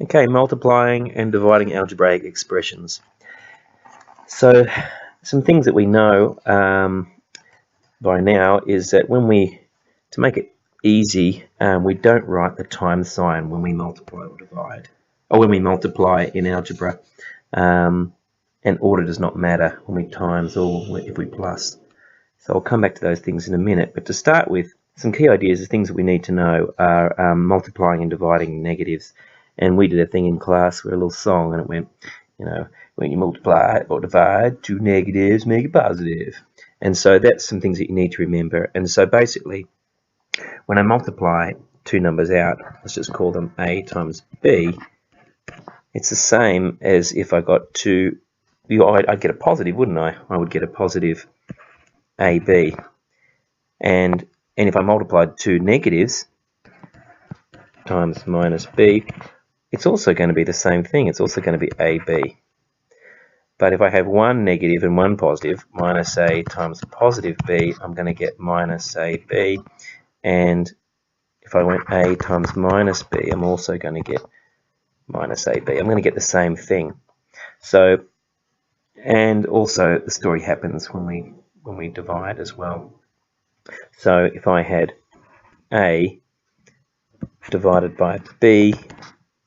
Okay, multiplying and dividing algebraic expressions. So some things that we know by now is that to make it easy, we don't write the times sign when we multiply or divide, or when we multiply in algebra, and order does not matter when we times or if we plus. So I'll come back to those things in a minute, but to start with, some key ideas, the things that we need to know are multiplying and dividing negatives. And we did a thing in class where a little song, and it went, when you multiply or divide two negatives, make it positive. And so that's some things that you need to remember. And so basically, when I multiply two numbers out, let's just call them A times B, it's the same as if I got two, I'd get a positive, wouldn't I? I would get a positive AB. And if I multiplied two negatives times minus B, it's also going to be the same thing. It's also going to be AB. But if I have one negative and one positive, minus A times positive B, I'm going to get minus AB. And if I went A times minus B, I'm also going to get minus AB. I'm going to get the same thing. So, and also the story happens when we divide as well. So if I had A divided by B,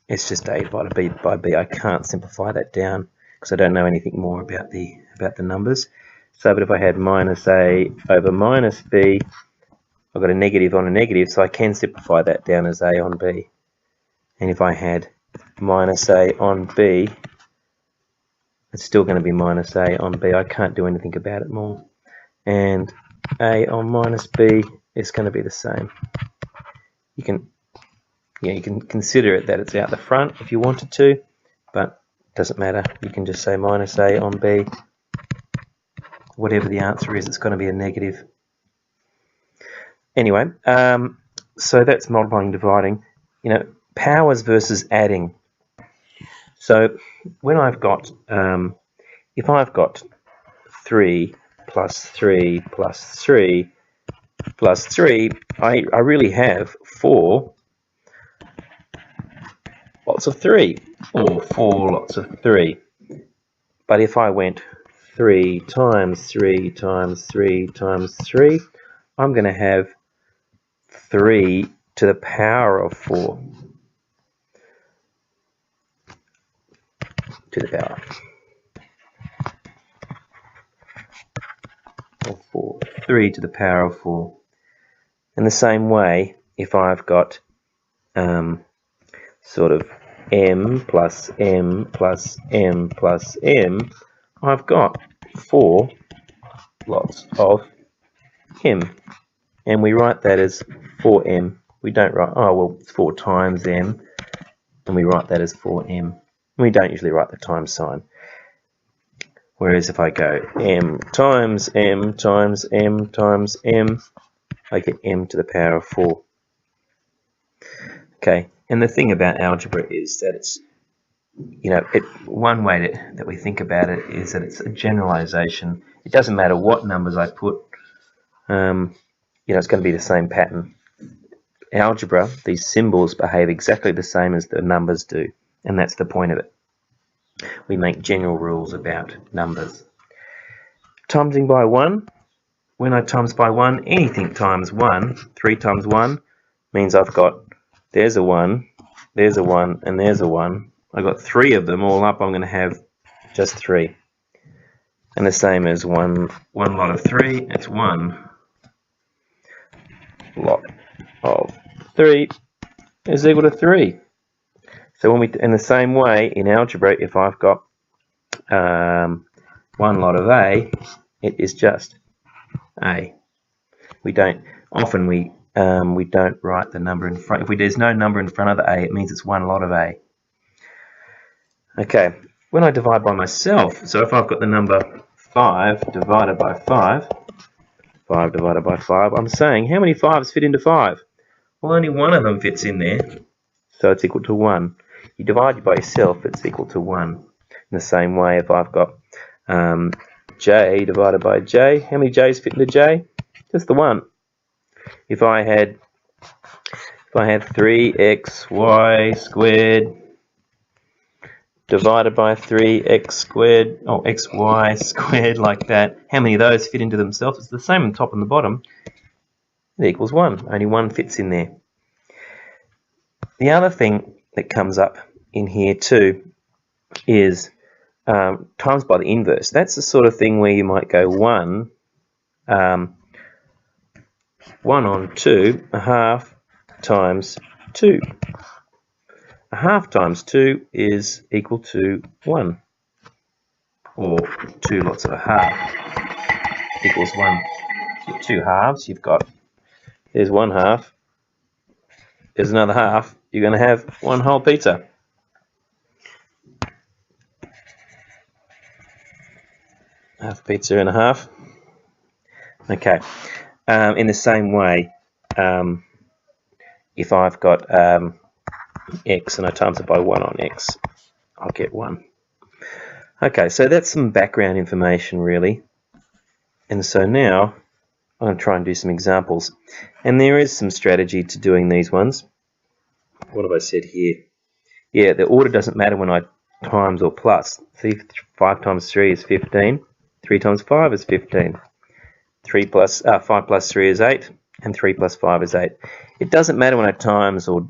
it's just A divided by B. I can't simplify that down because I don't know anything more about the numbers. So, but if I had minus A over minus B, I've got a negative on a negative, so I can simplify that down as A on B. And if I had minus A on B, it's still going to be minus A on B. I can't do anything about it more. And A on minus B is going to be the same. You can consider it that it's out the front if you wanted to, but it doesn't matter. You can just say minus A on B. Whatever the answer is, it's going to be a negative. Anyway, so that's multiplying and dividing. Powers versus adding. So when I've got, if I've got 3 plus 3 plus 3 plus 3, I really have 4 lots of 3, or 4 lots of 3. But if I went 3 times 3 times 3 times 3, I'm going to have 3 to the power of 4. To the power of 4. 3 to the power of 4. In the same way, if I've got sort of m plus m plus m plus m, I've got 4 lots of m. And we write that as 4m. We don't write, oh, well, it's 4 times m, and we write that as 4m. We don't usually write the times sign. Whereas if I go m times m times m times m, I get m to the power of 4. Okay, and the thing about algebra is that it's, one way that we think about it is that it's a generalization. It doesn't matter what numbers I put, it's going to be the same pattern. Algebra, these symbols behave exactly the same as the numbers do, and that's the point of it. We make general rules about numbers. Timesing by 1. When I times by 1, anything times 1, 3 times 1, means I've got, there's a 1, there's a 1, and there's a 1. I've got 3 of them all up, I'm going to have just 3. And the same as one lot of 3, it's 1 lot of 3 is equal to 3. So in the same way, in algebra, if I've got 1 lot of A, it is just A. We don't write the number in front. If there's no number in front of the A, it means it's 1 lot of A. Okay, when I divide by myself, so if I've got the number 5 divided by 5, 5 divided by 5, I'm saying how many 5s fit into 5? Well, only one of them fits in there, so it's equal to 1. You divide by yourself, it's equal to 1. In the same way, if I've got j divided by j, how many j's fit into j? Just the 1. If I had 3xy squared divided by 3x squared, or xy squared, like that. How many of those fit into themselves? It's the same on top and the bottom. It equals 1. Only 1 fits in there. The other thing that comes up in here too is times by the inverse. That's the sort of thing where you might go 1 on 2, a half times 2. A half times 2 is equal to 1. Or 2 lots of a half equals 1. So 2 halves, you've got, there's 1 half, there's another half, you're going to have 1 whole pizza. Half pizza and a half. Okay. In the same way, if I've got x and I times it by 1 on x, I'll get 1. Okay, so that's some background information really. And so now I'm going to try and do some examples. And there is some strategy to doing these ones. What have I said here? Yeah, the order doesn't matter when I times or plus. See, 5 times 3 is 15. 3 times 5 is 15. 5 plus 3 is 8. And 3 plus 5 is 8. It doesn't matter when I times or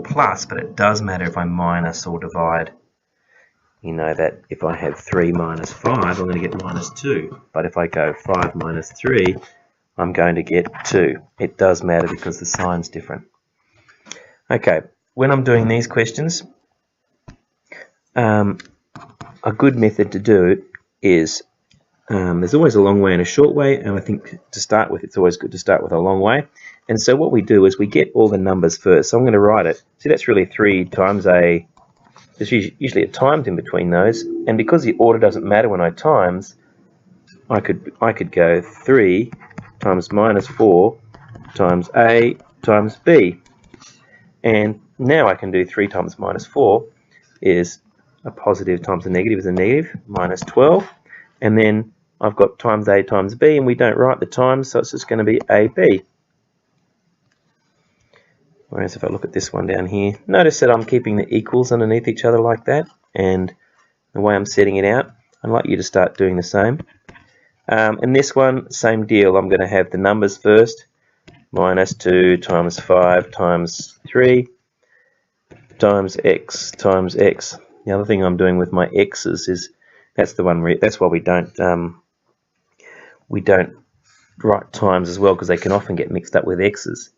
plus, but it does matter if I minus or divide. You know that if I have 3 minus 5, I'm going to get minus 2. But if I go 5 minus 3, I'm going to get 2. It does matter because the sign's different. Okay, when I'm doing these questions, a good method to do it is, there's always a long way and a short way, and I think to start with, it's always good to start with a long way. And so what we do is we get all the numbers first. So I'm going to write it. See, that's really 3 times a, there's usually a times in between those, and because the order doesn't matter when I times, I could go 3 times minus 4 times a times b. And now I can do 3 times minus 4 is a positive times a negative is a negative, minus 12. And then I've got times a times b, and we don't write the times, so it's just going to be ab. Whereas if I look at this one down here, notice that I'm keeping the equals underneath each other like that, and the way I'm setting it out, I'd like you to start doing the same. In this one, same deal. I'm going to have the numbers first. Minus 2 times 5 times 3 times x times x. The other thing I'm doing with my x's is that's the one. That's why we don't write times as well, because they can often get mixed up with x's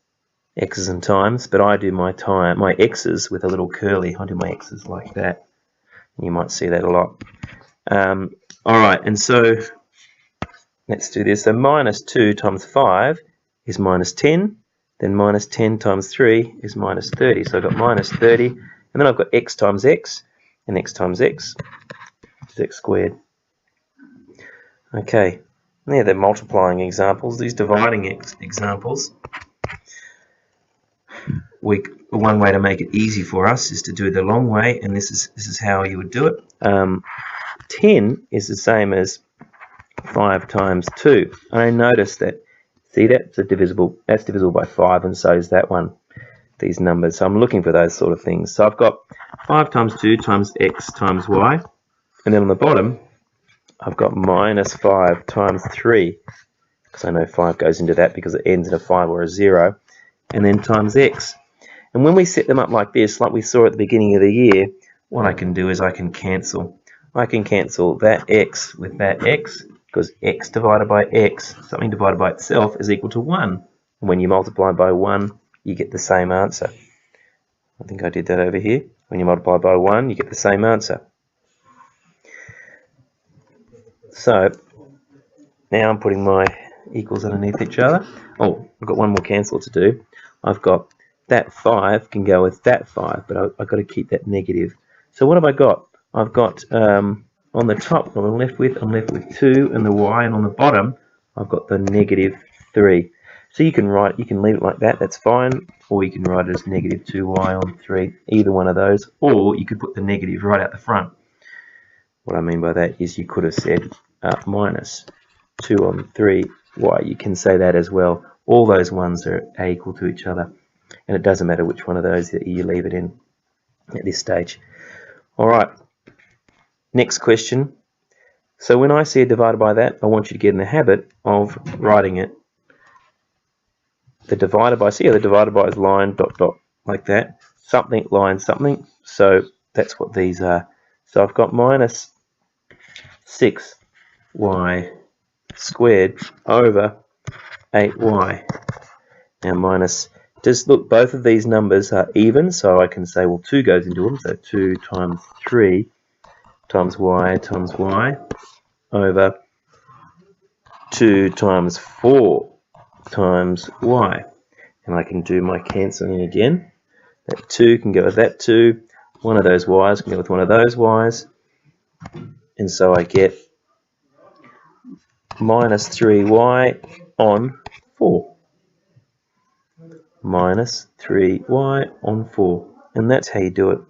and times. But I do my x's with a little curly. I do my x's like that. You might see that a lot. All right, and so let's do this. So minus 2 times 5 is minus 10, then minus 10 times 3 is minus 30. So I've got minus 30, and then I've got x times x, and x times x is x squared. Okay, there they're multiplying examples. These dividing examples, one way to make it easy for us is to do it the long way, and this is how you would do it. 10 is the same as 5 times 2. I notice that, see, that's divisible by 5, and so is that one, these numbers. So I'm looking for those sort of things. So I've got 5 times 2 times x times y, and then on the bottom I've got minus 5 times 3, because I know 5 goes into that because it ends in a 5 or a 0, and then times x. And when we set them up like this, like we saw at the beginning of the year, what I can do is I can cancel. I can cancel that x with that x, because x divided by x, something divided by itself, is equal to 1. And when you multiply by 1, you get the same answer. I think I did that over here. When you multiply by 1, you get the same answer. So now I'm putting my equals underneath each other. Oh, I've got one more cancel to do. I've got that 5 can go with that 5, but I've got to keep that negative. So what have I got? I've got on the top, I'm left with 2, and the y, and on the bottom I've got the negative 3. So you can leave it like that, that's fine, or you can write it as negative 2y on 3, either one of those, or you could put the negative right out the front. What I mean by that is you could have said minus 2 on 3y. You can say that as well. All those ones are equal to each other, and it doesn't matter which one of those that you leave it in at this stage. All right. Next question. So when I see it divided by that, I want you to get in the habit of writing it. The divided by, see how the divided by is line, dot, dot, like that. Something, line, something. So that's what these are. So I've got minus 6y squared over 8y. Now minus, just look, both of these numbers are even, so I can say, well, 2 goes into them. So 2 times 3 times y over 2 times 4 times y. And I can do my cancelling again. That 2 can go with that 2. One of those y's can go with one of those y's. And so I get minus 3y on 4. Minus 3y on 4. And that's how you do it.